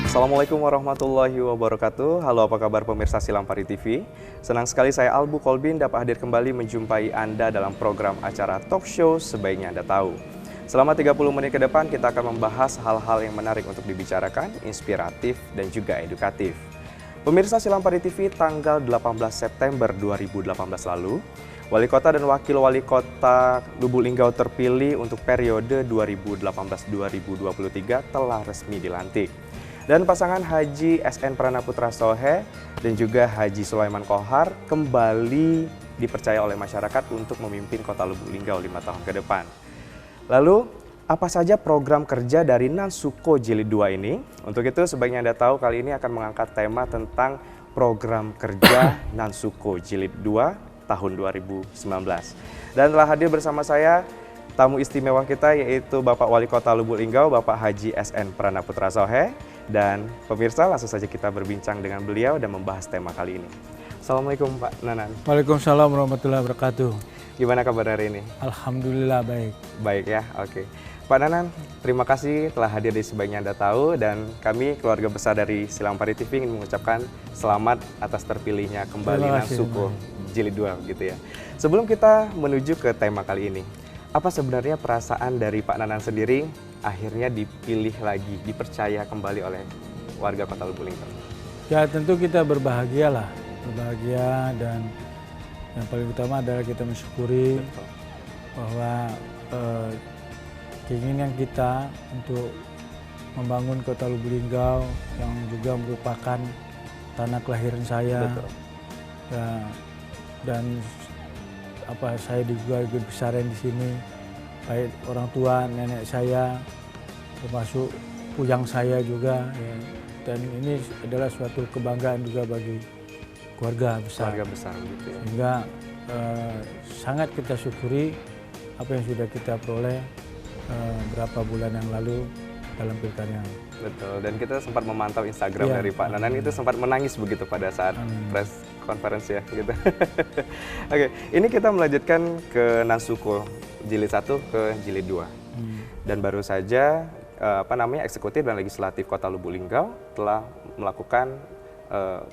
Assalamualaikum warahmatullahi wabarakatuh. Halo, apa kabar pemirsa Silampari TV? Senang sekali saya Albu Kolbin dapat hadir kembali menjumpai Anda dalam program acara talk show Sebaiknya Anda Tahu. Selama 30 menit ke depan kita akan membahas hal-hal yang menarik untuk dibicarakan, inspiratif dan juga edukatif. Pemirsa Silampari TV, tanggal 18 September 2018 lalu, Wali Kota dan Wakil Wali Kota Lubuk Linggau terpilih untuk periode 2018-2023 telah resmi dilantik. Dan pasangan Haji SN Pranaputra Sohe dan juga Haji Sulaiman Kohar kembali dipercaya oleh masyarakat untuk memimpin Kota Lubuk Linggau 5 tahun ke depan. Lalu, apa saja program kerja dari Nansuko Jilid 2 ini? Untuk itu, sebaiknya Anda tahu kali ini akan mengangkat tema tentang program kerja Nansuko Jilid 2 tahun 2019. Dan telah hadir bersama saya tamu istimewa kita yaitu Bapak Wali Kota Lubuk Linggau, Bapak Haji SN Pranaputra Sohe. Dan pemirsa, langsung saja kita berbincang dengan beliau dan membahas tema kali ini. Assalamualaikum Pak Nanan. Waalaikumsalam warahmatullahi wabarakatuh. Gimana kabar hari ini? Alhamdulillah baik. Baik ya, oke. Pak Nanan, terima kasih telah hadir di Sebaiknya Anda Tahu, dan kami keluarga besar dari Silampari TV ingin mengucapkan selamat atas terpilihnya kembali Nansuko Jilid 2 gitu ya. Sebelum kita menuju ke tema kali ini, apa sebenarnya perasaan dari Pak Nanan sendiri akhirnya dipilih lagi, dipercaya kembali oleh warga Kota Lubuk Linggau? Ya tentu kita berbahagia dan yang paling utama adalah kita mensyukuri bahwa keinginan kita untuk membangun Kota Lubuk Linggau yang juga merupakan tanah kelahiran saya. Ya, dan saya juga dibesarin di sini, baik orang tua, nenek saya, termasuk puyang saya juga, ya. Dan ini adalah suatu kebanggaan juga bagi keluarga besar. Keluarga besar gitu ya. Sehingga sangat kita syukuri apa yang sudah kita peroleh berapa bulan yang lalu dalam pilkada. Betul, dan kita sempat memantau Instagram dari Pak Nanan, itu sempat menangis begitu pada saat press conference ya gitu. Oke, ini kita melanjutkan ke Nansuko Jilid 1 ke Jilid 2. Dan baru saja eksekutif dan legislatif Kota Lubuk Linggau telah melakukan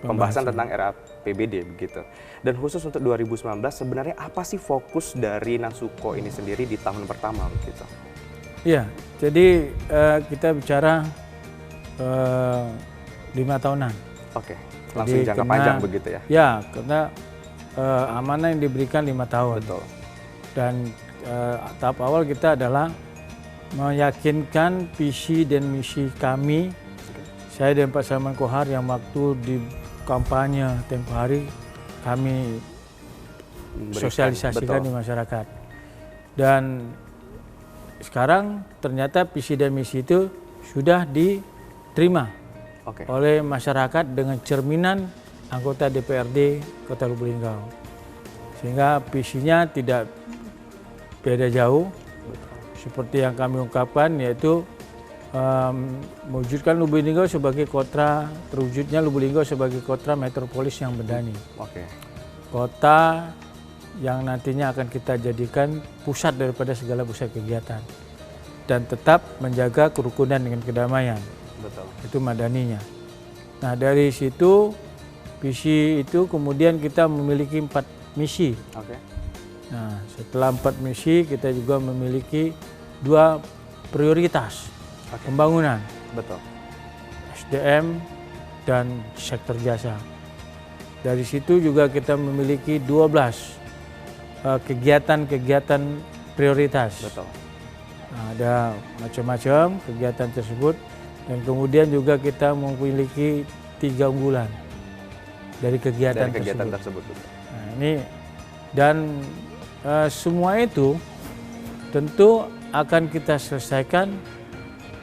pembahasan tentang RAPBD begitu. Dan khusus untuk 2019 sebenarnya apa sih fokus dari Nansuko ini sendiri di tahun pertama begitu? Iya, jadi kita bicara 5 tahunan. Oke, langsung jadi, jangka panjang begitu ya? Ya, karena amanah yang diberikan 5 tahun. Betul. Dan tahap awal kita adalah meyakinkan visi dan misi kami, saya dan Pak Sulaiman Kohar, yang waktu di kampanye tempoh hari kami sosialisasikan di masyarakat. Dan sekarang ternyata visi dan misi itu sudah diterima oleh masyarakat dengan cerminan anggota DPRD Kota Lubuk Linggau. Sehingga visinya tidak beda jauh seperti yang kami ungkapkan, yaitu mewujudkan Lubuk Linggau sebagai kota, terwujudnya Lubuk Linggau sebagai kota metropolis yang berdani. Kota yang nantinya akan kita jadikan pusat daripada segala pusat kegiatan dan tetap menjaga kerukunan dengan kedamaian. Betul. Itu madaninya. Nah, dari situ visi itu kemudian kita memiliki 4 misi. Nah, setelah 4 misi kita juga memiliki 2 prioritas pembangunan. Betul. SDM dan sektor jasa. Dari situ juga kita memiliki 12 kegiatan-kegiatan prioritas. Betul. Nah, ada macam-macam kegiatan tersebut, dan kemudian juga kita memiliki 3 unggulan dari kegiatan tersebut. Nah, ini dan semua itu tentu akan kita selesaikan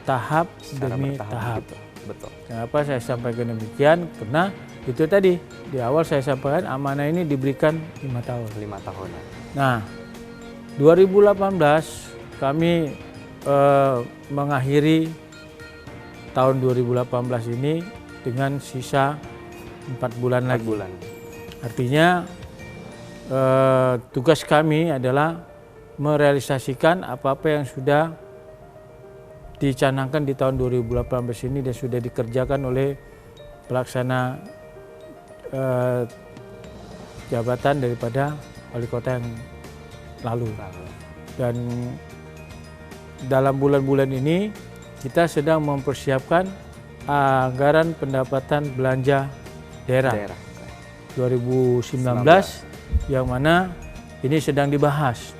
tahap demi tahap. Betul. Kenapa saya sampaikan demikian? Karena itu tadi di awal saya sampaikan amanah ini diberikan 5 tahun. 5 tahun. Nah, 2018 kami mengakhiri tahun 2018 ini dengan sisa 4 bulan lagi. Bulan. Artinya tugas kami adalah merealisasikan apa-apa yang sudah dicanangkan di tahun 2018 ini dan sudah dikerjakan oleh pelaksana jabatan daripada wali kota yang lalu. Dan dalam bulan-bulan ini kita sedang mempersiapkan anggaran pendapatan belanja daerah 2019 yang mana ini sedang dibahas.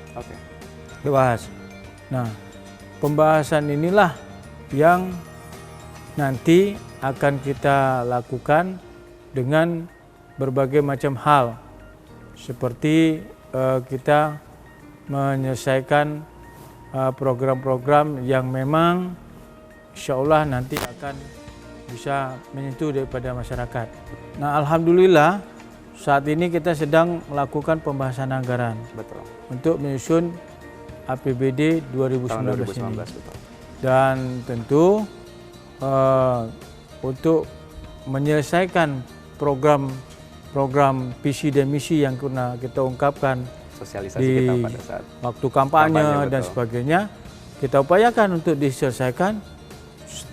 Dibahas. Nah, pembahasan inilah yang nanti akan kita lakukan dengan berbagai macam hal, seperti kita menyelesaikan program-program yang memang insya Allah nanti akan bisa menyentuh daripada masyarakat. Nah, alhamdulillah saat ini kita sedang melakukan pembahasan anggaran. Betul. Untuk menyusun APBD 2019 ini. Betul. Dan tentu untuk menyelesaikan program visi dan misi yang pernah kita ungkapkan Sosialisasi di kita pada saat waktu kampanye dan betul. sebagainya, kita upayakan untuk diselesaikan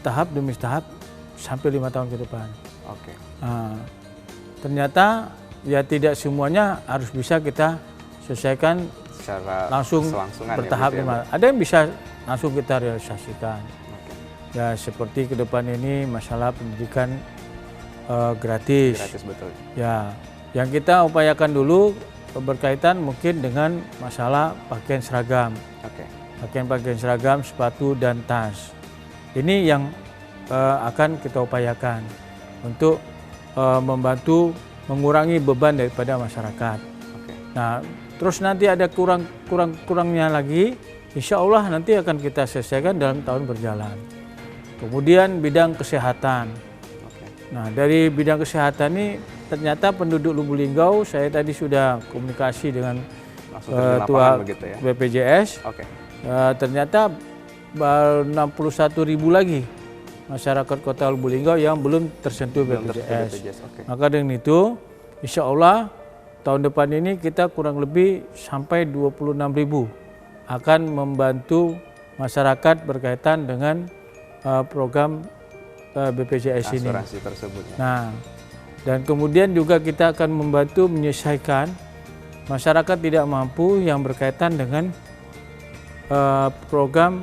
tahap demi tahap sampai 5 tahun ke depan. Oke. Nah, ternyata ya tidak semuanya harus bisa kita selesaikan Secara langsung selangsungan bertahap. ya, Ada yang bisa langsung kita realisasikan. Oke. Ya seperti ke depan ini masalah pendidikan gratis. Gratis, betul. Ya, yang kita upayakan dulu berkaitan mungkin dengan masalah pakaian seragam. Oke. Pakaian seragam, sepatu dan tas. Ini yang akan kita upayakan untuk membantu mengurangi beban daripada masyarakat. Oke. Nah, terus nanti ada kurangnya lagi, insya Allah nanti akan kita selesaikan dalam tahun berjalan. Kemudian bidang kesehatan. Oke. Nah, dari bidang kesehatan ini ternyata penduduk Lubuk Linggau, saya tadi sudah komunikasi dengan Langsung terjun Ketua lapangan begitu ya. BPJS. Oke. Ternyata 61.000 lagi masyarakat Kota Lubuk Linggau yang belum tersentuh Belum BPJS. BPJS. Oke. Maka dengan itu, insya Allah tahun depan ini kita kurang lebih sampai 26.000 akan membantu masyarakat berkaitan dengan program BPJS ini. Asuransi tersebut. Ya. Nah, dan kemudian juga kita akan membantu menyelesaikan masyarakat tidak mampu yang berkaitan dengan program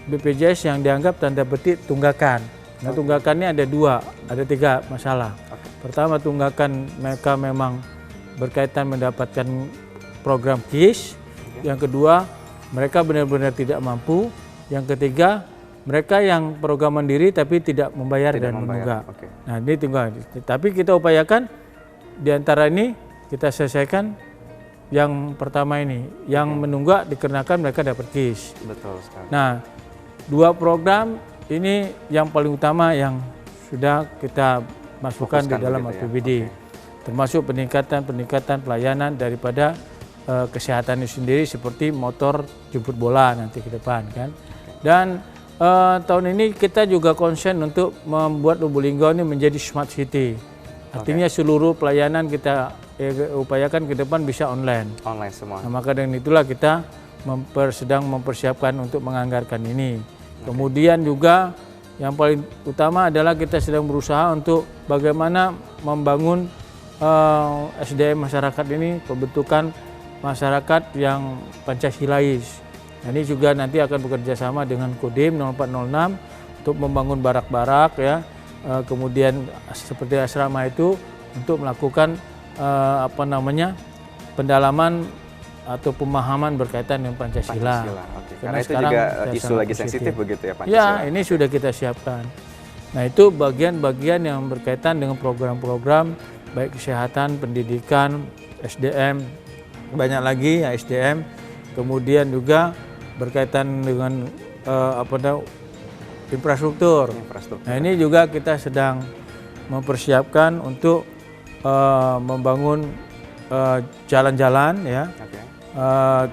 BPJS yang dianggap tanda petik tunggakan. Nah, tunggakannya ada tiga masalah. Pertama, tunggakan mereka memang berkaitan mendapatkan program KIS. Yang kedua, mereka benar-benar tidak mampu. Yang ketiga, mereka yang program mandiri tapi tidak membayar dan menunggak. Oke. Nah, ini tunggal. Tapi kita upayakan di antara ini kita selesaikan yang pertama ini, yang menunggak dikarenakan mereka dapat KIS. Betul sekali. Nah, dua program ini yang paling utama yang sudah kita masukkan di dalam APBD, termasuk peningkatan pelayanan daripada kesehatan itu sendiri seperti motor jemput bola nanti ke depan kan. Dan tahun ini kita juga konsen untuk membuat Lubuk Linggau ini menjadi smart city. Artinya seluruh pelayanan kita upayakan ke depan bisa online. Online semua. Nah, maka dengan itulah kita sedang mempersiapkan untuk menganggarkan ini. Kemudian juga yang paling utama adalah kita sedang berusaha untuk bagaimana membangun SDM masyarakat ini, pembentukan masyarakat yang Pancasilais. Nah, ini juga nanti akan bekerja sama dengan Kodim 0406 untuk membangun barak-barak ya. Kemudian seperti asrama itu untuk melakukan pendalaman atau pemahaman berkaitan dengan Pancasila. Oke. Karena itu juga isu lagi sensitif begitu ya Pancasila. Ya, ini sudah kita siapkan. Nah, itu bagian-bagian yang berkaitan dengan program-program baik kesehatan, pendidikan, SDM, banyak lagi ya SDM. Kemudian juga berkaitan dengan infrastruktur. Nah, ini juga kita sedang mempersiapkan untuk membangun jalan-jalan ya.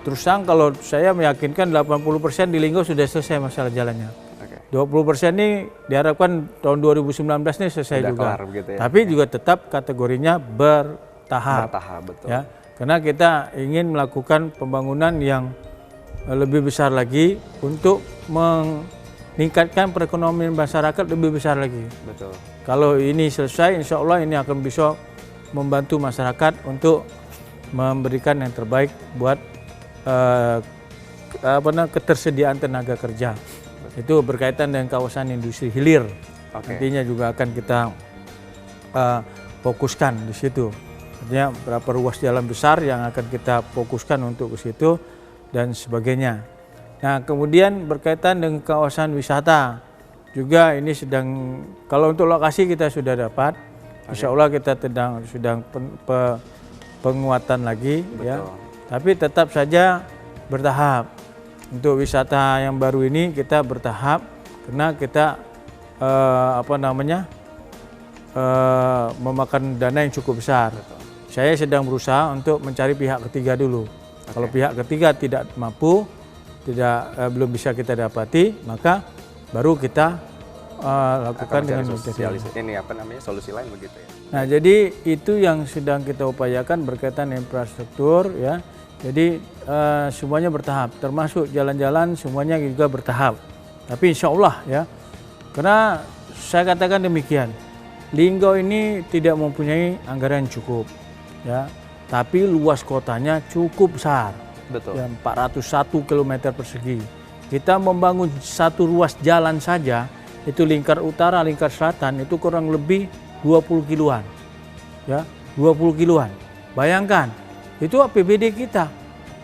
Terus terang kalau saya meyakinkan 80% di Linggau sudah selesai masalah jalannya. 20% ini diharapkan tahun 2019 ini selesai juga. Kelar, begitu ya. Tapi juga tetap kategorinya bertahap. Betul. Ya. Karena kita ingin melakukan pembangunan yang lebih besar lagi untuk meningkatkan perekonomian masyarakat lebih besar lagi. Betul. Kalau ini selesai, insya Allah ini akan bisa membantu masyarakat untuk memberikan yang terbaik buat ketersediaan tenaga kerja. Itu berkaitan dengan kawasan industri hilir. Nantinya juga akan kita fokuskan di situ. Artinya berapa ruas jalan besar yang akan kita fokuskan untuk ke situ dan sebagainya. Nah, kemudian berkaitan dengan kawasan wisata juga ini sedang, kalau untuk lokasi kita sudah dapat, insya Allah kita sedang penguatan lagi. Betul. Ya. Tapi tetap saja bertahap. Untuk wisata yang baru ini kita bertahap karena kita memakan dana yang cukup besar. Betul. Saya sedang berusaha untuk mencari pihak ketiga dulu. Kalau pihak ketiga tidak mampu, belum bisa kita dapati, maka baru kita lakukan dengan solusi lain begitu ya. Nah, jadi itu yang sedang kita upayakan berkaitan infrastruktur ya. Jadi semuanya bertahap, termasuk jalan-jalan semuanya juga bertahap. Tapi insya Allah ya, karena saya katakan demikian, Linggau ini tidak mempunyai anggaran yang cukup, ya. Tapi luas kotanya cukup besar, betul. Ya, 401 km persegi. Kita membangun satu ruas jalan saja, itu lingkar utara, lingkar selatan, itu kurang lebih 20 kiloan, ya, 20 kiloan. Bayangkan, itu APBD kita,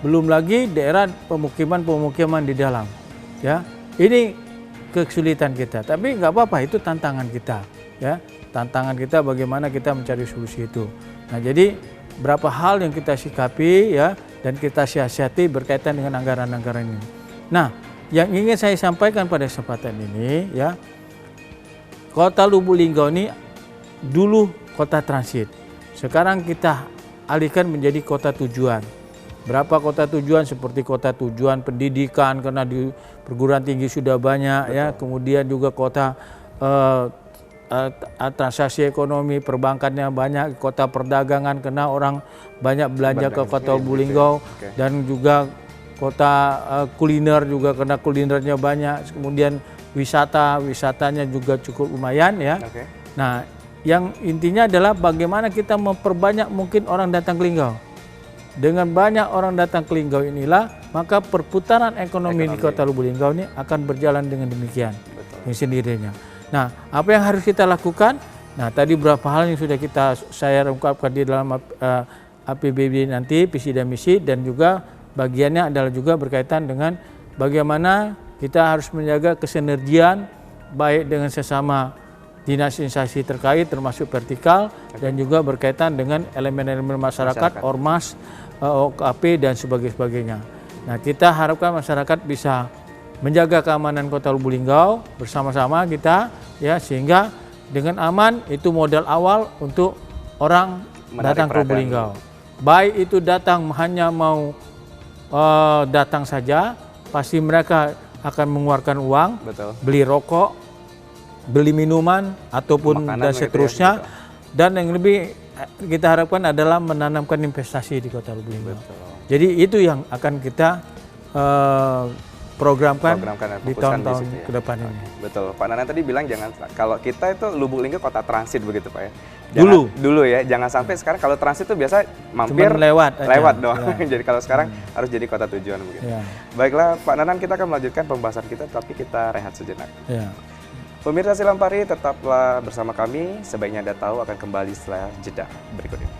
belum lagi daerah pemukiman di dalam, ya. Ini kesulitan kita, tapi nggak apa-apa, itu tantangan kita, ya. Tantangan kita bagaimana kita mencari solusi itu. Nah, jadi berapa hal yang kita sikapi ya dan kita siasati berkaitan dengan anggaran-anggaran ini. Nah, yang ingin saya sampaikan pada kesempatan ini ya, Kota Lubuk Linggau ini dulu kota transit. Sekarang kita alihkan menjadi kota tujuan. Berapa kota tujuan seperti kota tujuan pendidikan karena di perguruan tinggi sudah banyak. Betul. Ya, kemudian juga kota transaksi ekonomi perbankannya banyak, kota perdagangan karena orang banyak belanja ke Kota Lubuk Linggau, dan juga kota kuliner juga karena kulinernya banyak, kemudian wisatanya juga cukup lumayan ya. Nah, yang intinya adalah bagaimana kita memperbanyak mungkin orang datang ke Linggau. Dengan banyak orang datang ke Linggau inilah maka perputaran ekonomi di Kota Lubuk Linggau ini akan berjalan dengan demikian. Betul. Sendirinya. Nah, apa yang harus kita lakukan? Nah, tadi beberapa hal yang sudah saya ungkapkan di dalam APBD nanti, visi dan misi, dan juga bagiannya adalah juga berkaitan dengan bagaimana kita harus menjaga kesinergian baik dengan sesama dinas instansi terkait termasuk vertikal dan juga berkaitan dengan elemen-elemen masyarakat, ormas, OKP dan sebagainya. Nah, kita harapkan masyarakat bisa menjaga keamanan Kota Lubuk Linggau bersama-sama kita ya, sehingga dengan aman itu modal awal untuk orang datang ke Lubuk Linggau. Baik itu datang hanya mau datang saja, pasti mereka akan mengeluarkan uang. Betul. Beli rokok, beli minuman ataupun makanan dan seterusnya ya, dan yang lebih kita harapkan adalah menanamkan investasi di Kota Lubuk Linggau. Jadi itu yang akan kita programkan di tahun-tahun ke depan ini. Betul. Pak Nanan tadi bilang jangan, kalau kita itu Lubuk Linggau kota transit begitu Pak ya. Dulu ya, jangan sampai sekarang kalau transit itu biasa mampir lewat doang. Ya. Jadi kalau sekarang harus jadi kota tujuan begitu. Ya. Baiklah Pak Nanan, kita akan melanjutkan pembahasan kita tapi kita rehat sejenak. Ya. Pemirsa Silampari, tetaplah bersama kami. Sebaiknya Anda tahu akan kembali setelah jeda berikut ini.